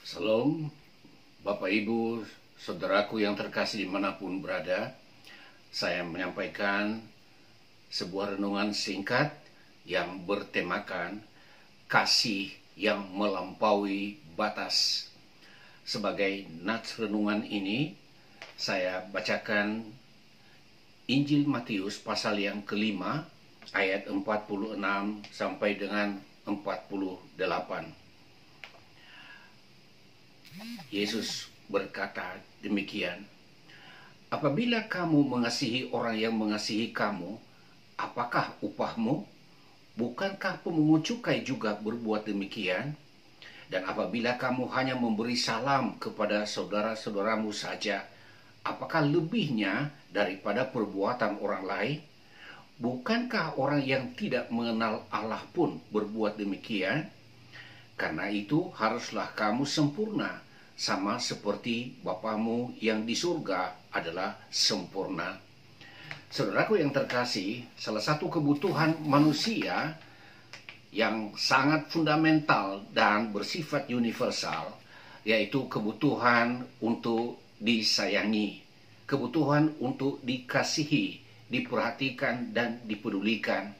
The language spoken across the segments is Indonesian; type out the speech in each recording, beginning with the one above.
Salam, Bapak Ibu, saudaraku yang terkasih dimanapun berada. Saya menyampaikan sebuah renungan singkat yang bertemakan kasih yang melampaui batas. Sebagai nats renungan ini, saya bacakan Injil Matius pasal yang kelima, ayat 46 sampai dengan 48. Yesus berkata demikian, "Apabila kamu mengasihi orang yang mengasihi kamu, apakah upahmu? Bukankah pemungut cukai juga berbuat demikian? Dan apabila kamu hanya memberi salam kepada saudara-saudaramu saja, apakah lebihnya daripada perbuatan orang lain? Bukankah orang yang tidak mengenal Allah pun berbuat demikian? Karena itu haruslah kamu sempurna, sama seperti Bapamu yang di surga adalah sempurna." Saudaraku yang terkasih, salah satu kebutuhan manusia yang sangat fundamental dan bersifat universal, yaitu kebutuhan untuk disayangi, kebutuhan untuk dikasihi, diperhatikan, dan dipedulikan.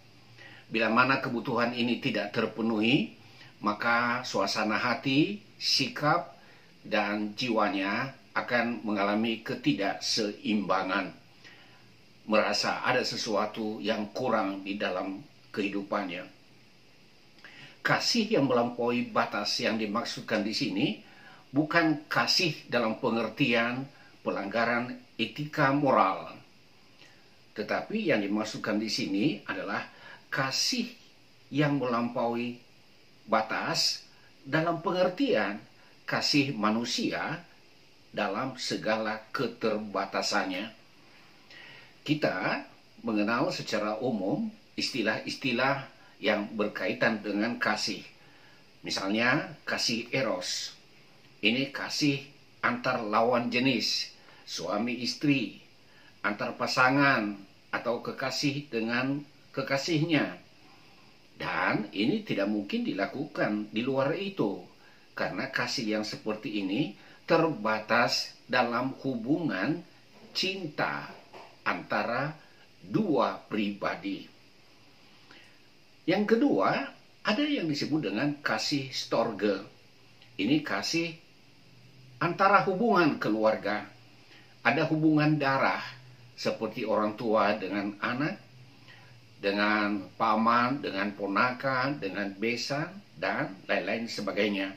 Bila mana kebutuhan ini tidak terpenuhi, maka suasana hati, sikap, dan jiwanya akan mengalami ketidakseimbangan. Merasa ada sesuatu yang kurang di dalam kehidupannya. Kasih yang melampaui batas yang dimaksudkan di sini bukan kasih dalam pengertian pelanggaran etika moral. Tetapi yang dimaksudkan di sini adalah kasih yang melampaui batas dalam pengertian kasih manusia dalam segala keterbatasannya. Kita mengenal secara umum istilah-istilah yang berkaitan dengan kasih. Misalnya kasih eros. Ini kasih antar lawan jenis, suami istri, antar pasangan atau kekasih dengan kekasihnya. Dan ini tidak mungkin dilakukan di luar itu, karena kasih yang seperti ini terbatas dalam hubungan cinta antara dua pribadi. Yang kedua, ada yang disebut dengan kasih storge. Ini kasih antara hubungan keluarga. Ada hubungan darah, seperti orang tua dengan anak, dengan paman, dengan ponakan, dengan besan, dan lain-lain sebagainya.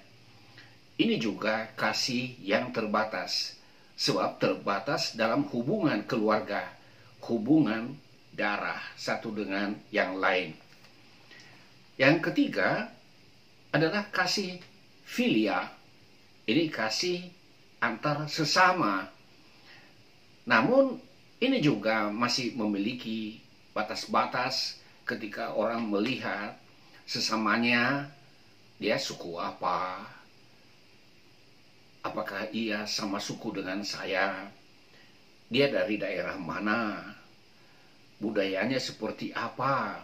Ini juga kasih yang terbatas, sebab terbatas dalam hubungan keluarga, hubungan darah satu dengan yang lain. Yang ketiga adalah kasih filia. Ini kasih antar sesama. Namun ini juga masih memiliki batas-batas ketika orang melihat sesamanya, dia suku apa, apakah ia sama suku dengan saya, dia dari daerah mana, budayanya seperti apa.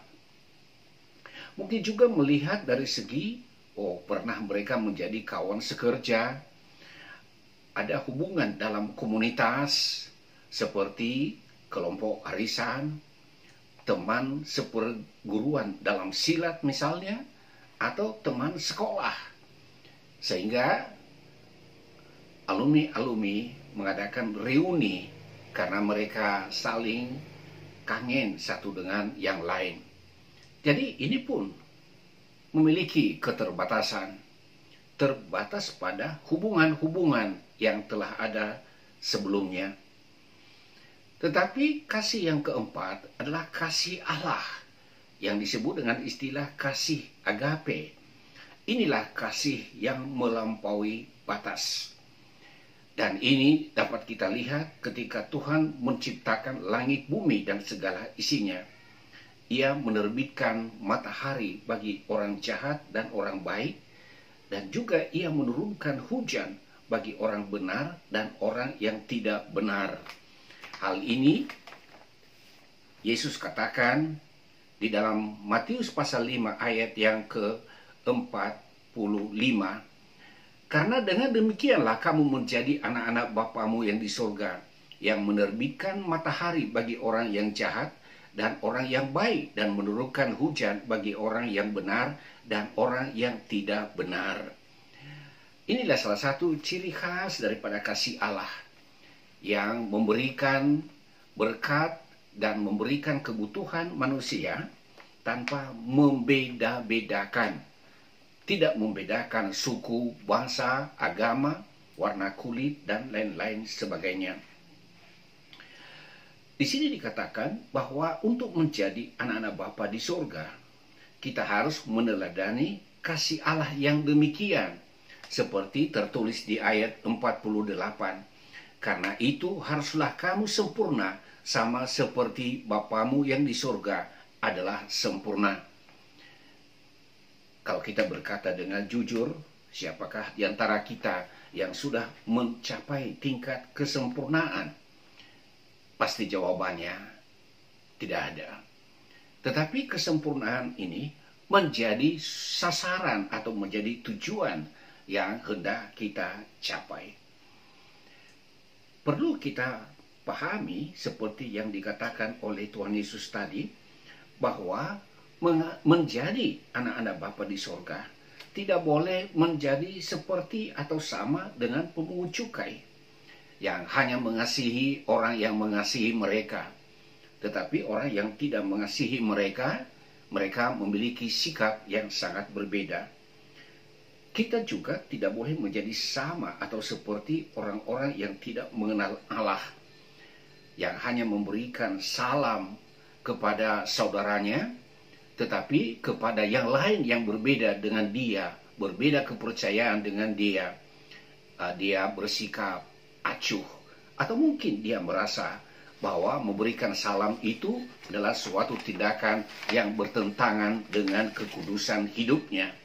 Mungkin juga melihat dari segi, pernah mereka menjadi kawan sekerja, ada hubungan dalam komunitas seperti kelompok arisan, teman seperguruan dalam silat misalnya, atau teman sekolah. Sehingga alumni-alumni mengadakan reuni karena mereka saling kangen satu dengan yang lain. Jadi ini pun memiliki keterbatasan. Terbatas pada hubungan-hubungan yang telah ada sebelumnya. Tetapi kasih yang keempat adalah kasih Allah, yang disebut dengan istilah kasih agape. Inilah kasih yang melampaui batas. Dan ini dapat kita lihat ketika Tuhan menciptakan langit bumi dan segala isinya. Ia menerbitkan matahari bagi orang jahat dan orang baik, dan juga ia menurunkan hujan bagi orang benar dan orang yang tidak benar. Hal ini Yesus katakan di dalam Matius pasal 5 ayat yang ke-45. Karena dengan demikianlah kamu menjadi anak-anak Bapamu yang di surga, yang menerbitkan matahari bagi orang yang jahat dan orang yang baik, dan menurunkan hujan bagi orang yang benar dan orang yang tidak benar. Inilah salah satu ciri khas daripada kasih Allah, yang memberikan berkat dan memberikan kebutuhan manusia tanpa membeda-bedakan. Tidak membedakan suku, bangsa, agama, warna kulit, dan lain-lain sebagainya. Di sini dikatakan bahwa untuk menjadi anak-anak Bapa di surga, kita harus meneladani kasih Allah yang demikian, seperti tertulis di ayat 48. Karena itu haruslah kamu sempurna, sama seperti Bapamu yang di surga adalah sempurna. Kalau kita berkata dengan jujur, siapakah di antara kita yang sudah mencapai tingkat kesempurnaan? Pasti jawabannya tidak ada. Tetapi kesempurnaan ini menjadi sasaran atau menjadi tujuan yang hendak kita capai. Perlu kita pahami seperti yang dikatakan oleh Tuhan Yesus tadi, bahwa menjadi anak-anak Bapa di surga tidak boleh menjadi seperti atau sama dengan pemungut cukai yang hanya mengasihi orang yang mengasihi mereka. Tetapi orang yang tidak mengasihi mereka, mereka memiliki sikap yang sangat berbeda. Kita juga tidak boleh menjadi sama atau seperti orang-orang yang tidak mengenal Allah, yang hanya memberikan salam kepada saudaranya, tetapi kepada yang lain yang berbeda dengan dia, berbeda kepercayaan dengan dia, dia bersikap acuh. Atau mungkin dia merasa bahwa memberikan salam itu adalah suatu tindakan yang bertentangan dengan kekudusan hidupnya.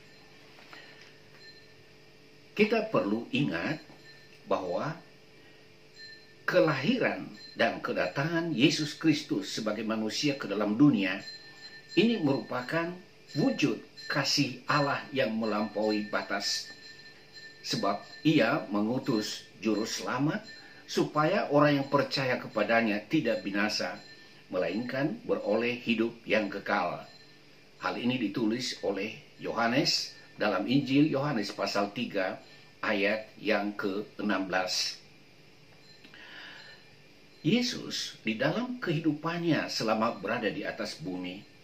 Kita perlu ingat bahwa kelahiran dan kedatangan Yesus Kristus sebagai manusia ke dalam dunia ini merupakan wujud kasih Allah yang melampaui batas. Sebab ia mengutus juru selamat supaya orang yang percaya kepadanya tidak binasa, melainkan beroleh hidup yang kekal. Hal ini ditulis oleh Yohanes dalam Injil Yohanes pasal 3 ayat yang ke-16. Yesus di dalam kehidupannya selama berada di atas bumi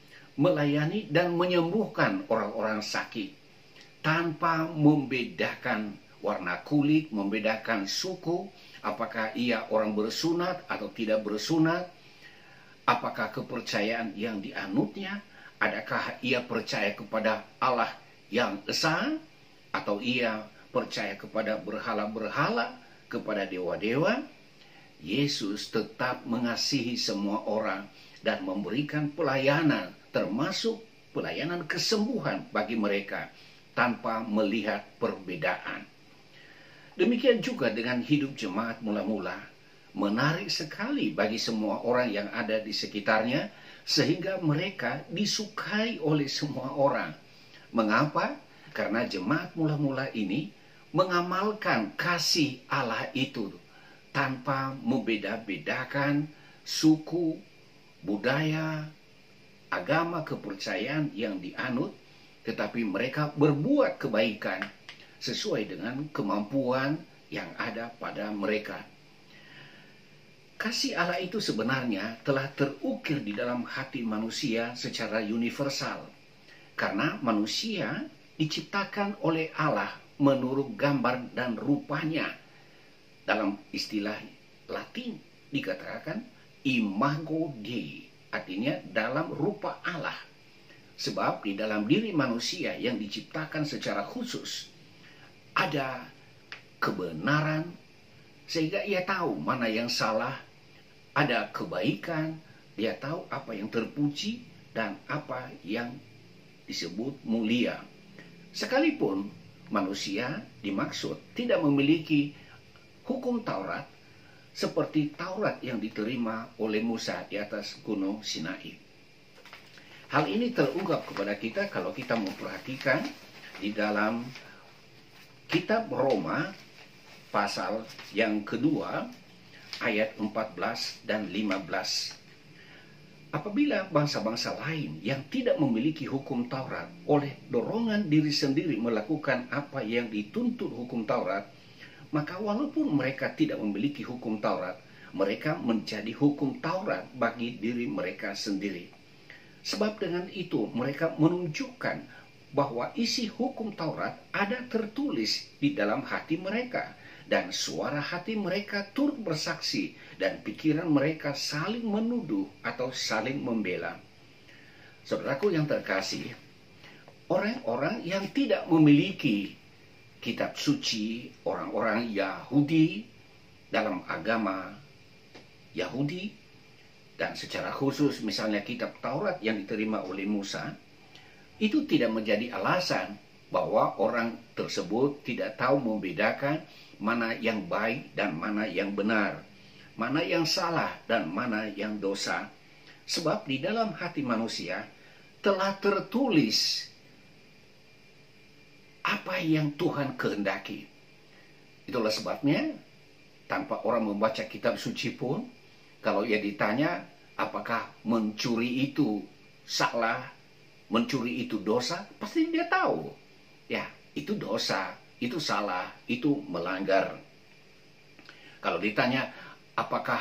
melayani dan menyembuhkan orang-orang sakit tanpa membedakan warna kulit, membedakan suku, apakah ia orang bersunat atau tidak bersunat, apakah kepercayaan yang dianutnya, adakah ia percaya kepada Allah yang esa atau ia percaya kepada berhala-berhala, kepada dewa-dewa. Yesus tetap mengasihi semua orang dan memberikan pelayanan, termasuk pelayanan kesembuhan bagi mereka tanpa melihat perbedaan. Demikian juga dengan hidup jemaat mula-mula, menarik sekali bagi semua orang yang ada di sekitarnya, sehingga mereka disukai oleh semua orang. Mengapa? Karena jemaat mula-mula ini mengamalkan kasih Allah itu tanpa membeda-bedakan suku, budaya, agama, kepercayaan yang dianut, tetapi mereka berbuat kebaikan sesuai dengan kemampuan yang ada pada mereka. Kasih Allah itu sebenarnya telah terukir di dalam hati manusia secara universal, karena manusia diciptakan oleh Allah menurut gambar dan rupanya. Dalam istilah Latin dikatakan imago Dei, artinya dalam rupa Allah. Sebab di dalam diri manusia yang diciptakan secara khusus ada kebenaran, sehingga ia tahu mana yang salah, ada kebaikan, dia tahu apa yang terpuji dan apa yang disebut mulia. Sekalipun manusia dimaksud tidak memiliki hukum Taurat seperti Taurat yang diterima oleh Musa di atas Gunung Sinai. Hal ini terungkap kepada kita kalau kita memperhatikan di dalam Kitab Roma pasal yang kedua ayat 14 dan 15. Apabila bangsa-bangsa lain yang tidak memiliki hukum Taurat oleh dorongan diri sendiri melakukan apa yang dituntut hukum Taurat, maka walaupun mereka tidak memiliki hukum Taurat, mereka menjadi hukum Taurat bagi diri mereka sendiri. Sebab dengan itu mereka menunjukkan bahwa isi hukum Taurat ada tertulis di dalam hati mereka, dan suara hati mereka turut bersaksi, dan pikiran mereka saling menuduh atau saling membela. Saudaraku yang terkasih, orang-orang yang tidak memiliki kitab suci, orang-orang Yahudi dalam agama Yahudi, dan secara khusus misalnya kitab Taurat yang diterima oleh Musa, itu tidak menjadi alasan bahwa orang tersebut tidak tahu membedakan mana yang baik dan mana yang benar, mana yang salah dan mana yang dosa. Sebab di dalam hati manusia telah tertulis apa yang Tuhan kehendaki. Itulah sebabnya tanpa orang membaca kitab suci pun, kalau ia ditanya apakah mencuri itu salah, mencuri itu dosa, pasti dia tahu. Ya, itu dosa, itu salah, itu melanggar. Kalau ditanya apakah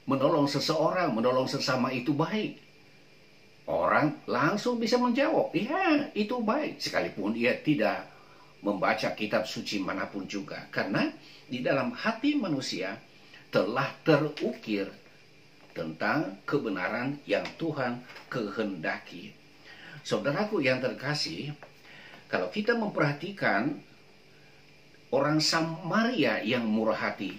menolong seseorang, menolong sesama itu baik, orang langsung bisa menjawab, ya itu baik, sekalipun ia tidak membaca kitab suci manapun juga. Karena di dalam hati manusia telah terukir tentang kebenaran yang Tuhan kehendaki. Saudaraku yang terkasih, kalau kita memperhatikan orang Samaria yang murah hati,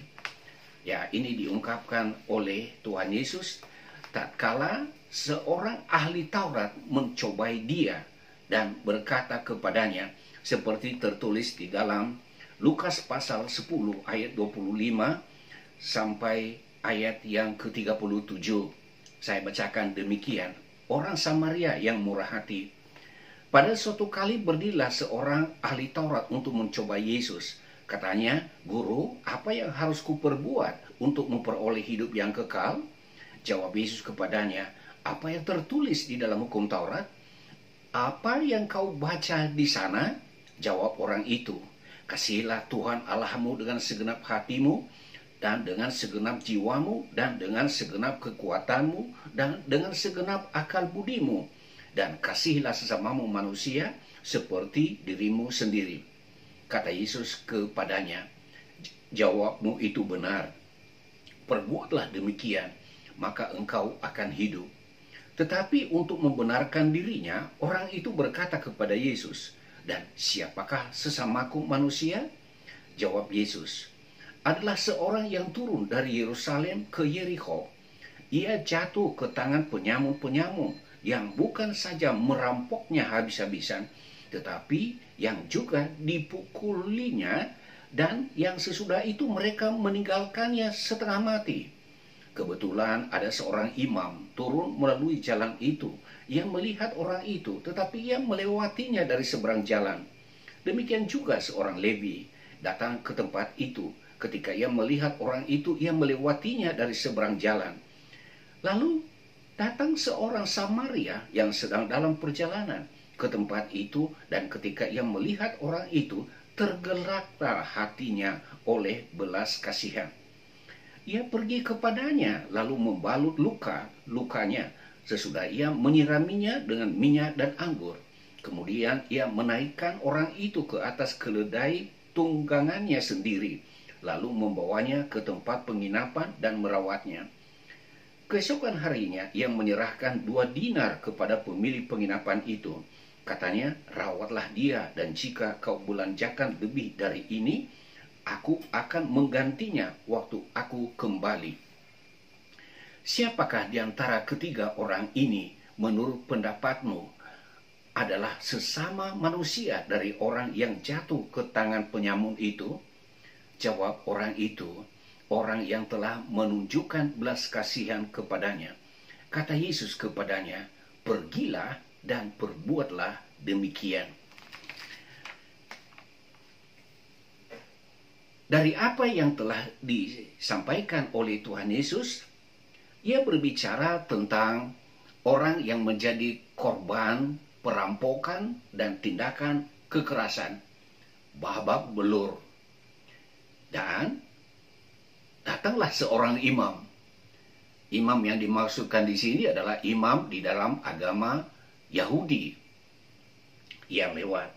ya ini diungkapkan oleh Tuhan Yesus tatkala seorang ahli Taurat mencobai dia dan berkata kepadanya, seperti tertulis di dalam Lukas pasal 10 ayat 25 sampai ayat yang ke-37. Saya bacakan demikian. Orang Samaria yang murah hati. Pada suatu kali berdirilah seorang ahli Taurat untuk mencoba Yesus. Katanya, "Guru, apa yang harus kuperbuat untuk memperoleh hidup yang kekal?" Jawab Yesus kepadanya, "Apa yang tertulis di dalam hukum Taurat? Apa yang kau baca di sana?" Jawab orang itu, "Kasihilah Tuhan Allahmu dengan segenap hatimu, dan dengan segenap jiwamu, dan dengan segenap kekuatanmu, dan dengan segenap akal budimu, dan kasihilah sesamamu manusia seperti dirimu sendiri." Kata Yesus kepadanya, "Jawabmu itu benar. Perbuatlah demikian, maka engkau akan hidup." Tetapi untuk membenarkan dirinya, orang itu berkata kepada Yesus, "Dan siapakah sesamaku manusia?" Jawab Yesus, "Adalah seorang yang turun dari Yerusalem ke Yerikho. Ia jatuh ke tangan penyamun-penyamun yang bukan saja merampoknya habis-habisan, tetapi yang juga dipukulinya, dan yang sesudah itu mereka meninggalkannya setengah mati. Kebetulan ada seorang imam turun melalui jalan itu. Ia melihat orang itu, tetapi ia melewatinya dari seberang jalan. Demikian juga seorang Lewi datang ke tempat itu. Ketika ia melihat orang itu, ia melewatinya dari seberang jalan. Lalu datang seorang Samaria yang sedang dalam perjalanan ke tempat itu, dan ketika ia melihat orang itu, tergeraklah hatinya oleh belas kasihan. Ia pergi kepadanya, lalu membalut lukanya. Sesudah ia menyiraminya dengan minyak dan anggur. Kemudian ia menaikkan orang itu ke atas keledai tunggangannya sendiri, lalu membawanya ke tempat penginapan dan merawatnya. Keesokan harinya ia menyerahkan 2 dinar kepada pemilik penginapan itu. Katanya, "Rawatlah dia, dan jika kau belanjakan lebih dari ini, aku akan menggantinya waktu aku kembali." Siapakah di antara ketiga orang ini menurut pendapatmu adalah sesama manusia dari orang yang jatuh ke tangan penyamun itu? Jawab orang itu, "Orang yang telah menunjukkan belas kasihan kepadanya." Kata Yesus kepadanya, "Pergilah dan perbuatlah demikian." dari apa yang telah disampaikan oleh Tuhan Yesus, ia berbicara tentang orang yang menjadi korban perampokan dan tindakan kekerasan, babak belur. Dan datanglah seorang imam. Imam yang dimaksudkan di sini adalah imam di dalam agama Yahudi. Ia lewat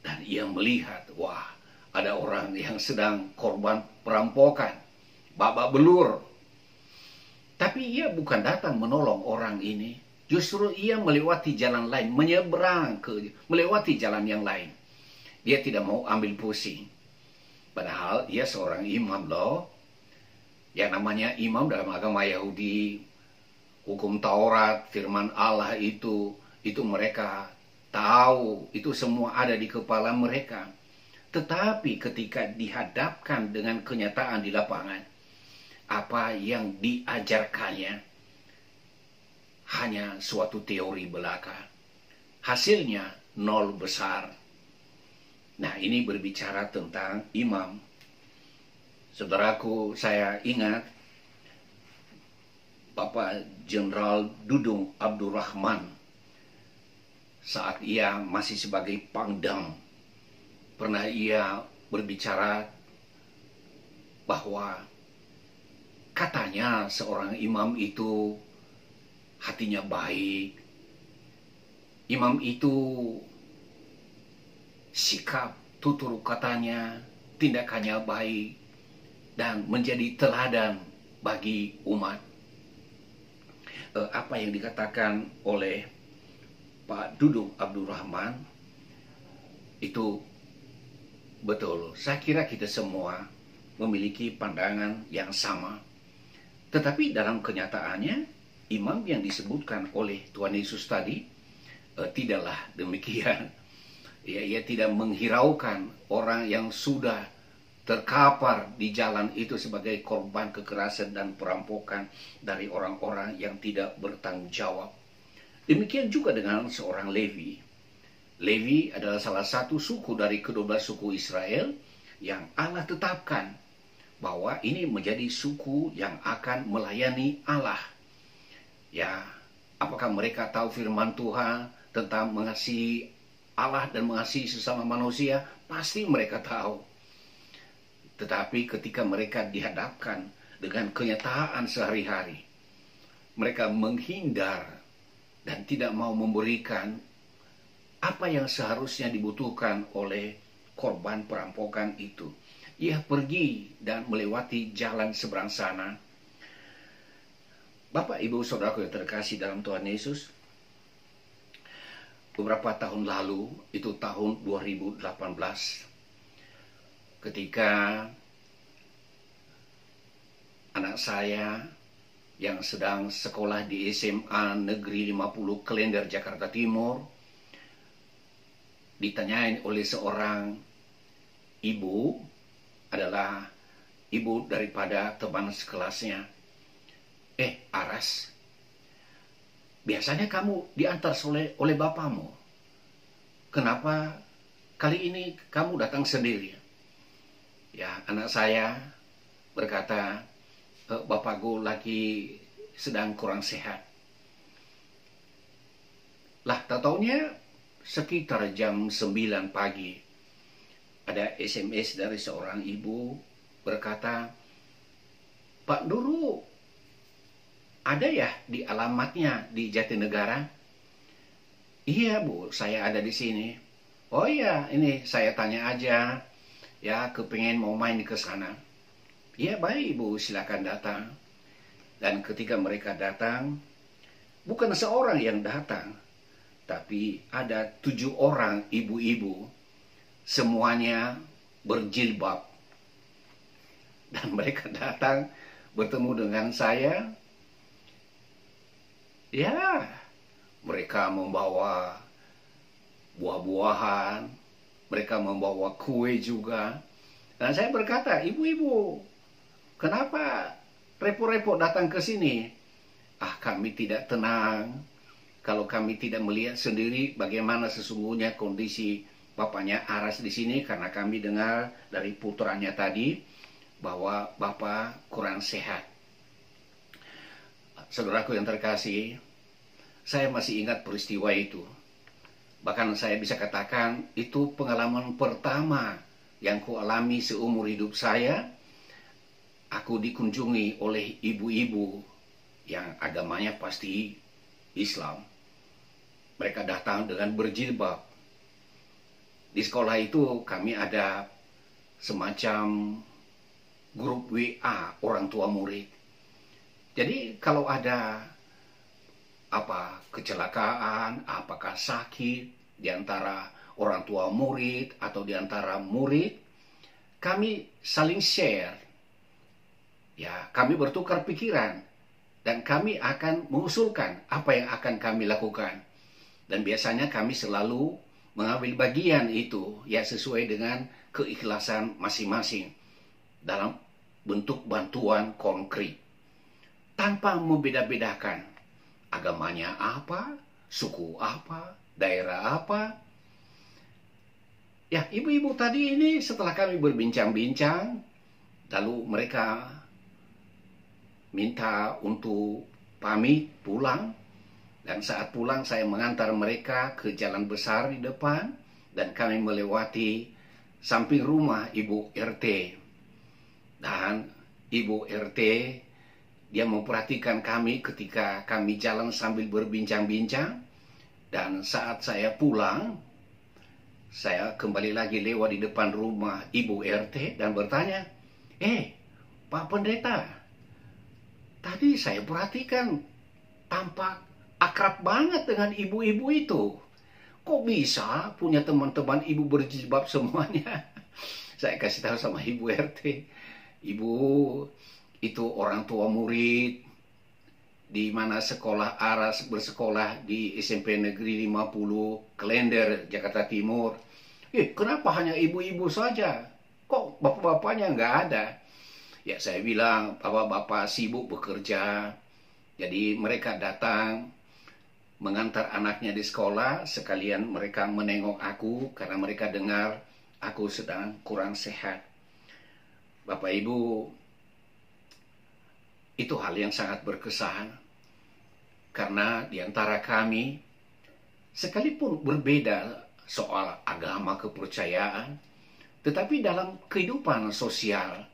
dan ia melihat, wah, ada orang yang sedang korban perampokan, babak belur. Tapi ia bukan datang menolong orang ini. Justru ia melewati jalan lain, melewati jalan yang lain. Dia tidak mau ambil pusing. Padahal ia seorang imam loh. Yang namanya imam dalam agama Yahudi, hukum Taurat, firman Allah itu mereka tahu, itu semua ada di kepala mereka. Tetapi ketika dihadapkan dengan kenyataan di lapangan, apa yang diajarkannya hanya suatu teori belaka. Hasilnya nol besar. Nah, ini berbicara tentang imam. Saudaraku, saya ingat Bapak Jenderal Dudung Abdurrahman saat ia masih sebagai Pangdam, pernah ia berbicara bahwa katanya seorang imam itu hatinya baik. Imam itu sikap, tutur katanya, tindakannya baik, dan menjadi teladan bagi umat. Apa yang dikatakan oleh Pak Dudung Abdurrahman itu betul. Saya kira kita semua memiliki pandangan yang sama. Tetapi dalam kenyataannya, imam yang disebutkan oleh Tuhan Yesus tadi tidaklah demikian. Ia tidak menghiraukan orang yang sudah terkapar di jalan itu sebagai korban kekerasan dan perampokan dari orang-orang yang tidak bertanggung jawab. Demikian juga dengan seorang Levi. Levi adalah salah satu suku dari ke-12 suku Israel yang Allah tetapkan bahwa ini menjadi suku yang akan melayani Allah. Ya, apakah mereka tahu firman Tuhan tentang mengasihi Allah dan mengasihi sesama manusia? Pasti mereka tahu. Tetapi ketika mereka dihadapkan dengan kenyataan sehari-hari, mereka menghindar dan tidak mau memberikan apa yang seharusnya dibutuhkan oleh korban perampokan itu. Ia pergi dan melewati jalan seberang sana. Bapak, Ibu, Saudaraku yang terkasih dalam Tuhan Yesus, beberapa tahun lalu, itu tahun 2018, ketika anak saya yang sedang sekolah di SMA Negeri 50 Klender, Jakarta Timur, ditanyain oleh seorang ibu, adalah ibu daripada teman sekelasnya. Aras, biasanya kamu diantar oleh bapamu. Kenapa kali ini kamu datang sendiri? Ya, anak saya berkata, bapakku lagi sedang kurang sehat. Lah, tahu-taunya sekitar jam 9 pagi, ada SMS dari seorang ibu berkata, Pak Duru, ada ya di alamatnya di Jatinegara? Iya Bu, saya ada di sini. Oh iya, ini saya tanya aja. Ya, kepengen mau main ke sana. Ya baik Ibu, silakan datang. Dan ketika mereka datang, bukan seorang yang datang, tapi ada 7 orang ibu-ibu, semuanya berjilbab. Dan mereka datang bertemu dengan saya. Ya, mereka membawa buah-buahan, mereka membawa kue juga. Dan saya berkata, ibu-ibu, kenapa repot-repot datang ke sini? Kami tidak tenang kalau kami tidak melihat sendiri bagaimana sesungguhnya kondisi bapaknya Aras di sini karena kami dengar dari putranya tadi bahwa bapak kurang sehat. Saudaraku yang terkasih, saya masih ingat peristiwa itu. Bahkan saya bisa katakan itu pengalaman pertama yang kualami seumur hidup saya. Aku dikunjungi oleh ibu-ibu yang agamanya pasti Islam. Mereka datang dengan berjilbab. Di sekolah itu kami ada semacam grup WA orang tua murid. Jadi kalau ada kecelakaan, apakah sakit di antara orang tua murid atau di antara murid, kami saling share. Ya, kami bertukar pikiran dan kami akan mengusulkan apa yang akan kami lakukan. Dan biasanya kami selalu mengambil bagian itu ya sesuai dengan keikhlasan masing-masing dalam bentuk bantuan konkret tanpa membeda-bedakan agamanya apa, suku apa, daerah apa. Ya, ibu-ibu tadi ini setelah kami berbincang-bincang, lalu mereka minta untuk pamit pulang. Dan saat pulang saya mengantar mereka ke jalan besar di depan. Dan kami melewati samping rumah Ibu RT. Dan Ibu RT dia memperhatikan kami ketika kami jalan sambil berbincang-bincang. Dan saat saya pulang, saya kembali lagi lewat di depan rumah Ibu RT dan bertanya, Pak Pendeta, tadi saya perhatikan tampak akrab banget dengan ibu-ibu itu. Kok bisa punya teman-teman ibu berjilbab semuanya? Saya kasih tahu sama Ibu RT, Ibu itu orang tua murid di mana sekolah Aras bersekolah di SMP Negeri 50 Klender, Jakarta Timur. Kenapa hanya ibu-ibu saja? Kok bapak-bapaknya nggak ada? Ya saya bilang, bapak sibuk bekerja. Jadi mereka datang mengantar anaknya di sekolah, sekalian mereka menengok aku karena mereka dengar aku sedang kurang sehat. Bapak Ibu, itu hal yang sangat berkesan. Karena di antara kami, sekalipun berbeda soal agama kepercayaan, tetapi dalam kehidupan sosial,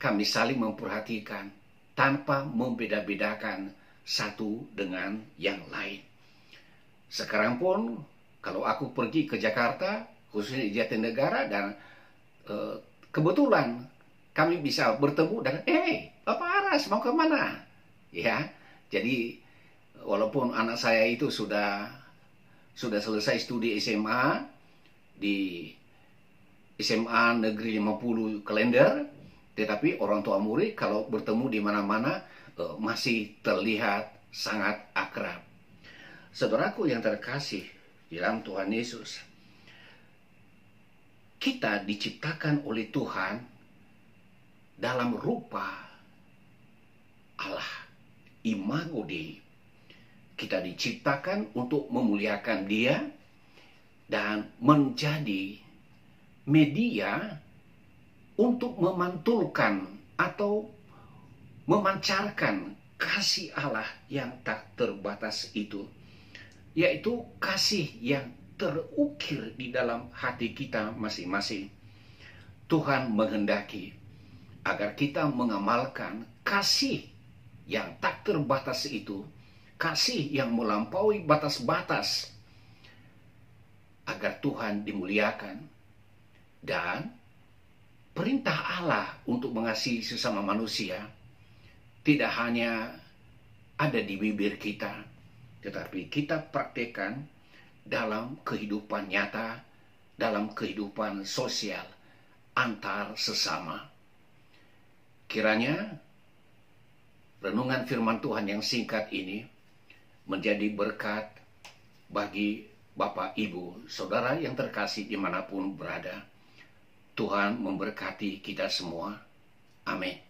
kami saling memperhatikan tanpa membeda-bedakan satu dengan yang lain. Sekarang pun, kalau aku pergi ke Jakarta, khususnya di Jatinegara, dan kebetulan kami bisa bertemu dan, Bapak Aras mau kemana? Ya, jadi walaupun anak saya itu sudah selesai studi SMA di SMA Negeri 50 Klender, tetapi orang tua murid kalau bertemu di mana-mana masih terlihat sangat akrab. Saudaraku yang terkasih di dalam Tuhan Yesus, kita diciptakan oleh Tuhan dalam rupa Allah, imago Dei. Kita diciptakan untuk memuliakan Dia dan menjadi media untuk memantulkan atau memancarkan kasih Allah yang tak terbatas itu, yaitu kasih yang terukir di dalam hati kita masing-masing. Tuhan menghendaki agar kita mengamalkan kasih yang tak terbatas itu, kasih yang melampaui batas-batas, agar Tuhan dimuliakan. Dan perintah Allah untuk mengasihi sesama manusia tidak hanya ada di bibir kita, tetapi kita praktekkan dalam kehidupan nyata, dalam kehidupan sosial antar sesama. Kiranya renungan firman Tuhan yang singkat ini menjadi berkat bagi Bapak, Ibu, Saudara yang terkasih dimanapun berada. Tuhan memberkati kita semua. Amin.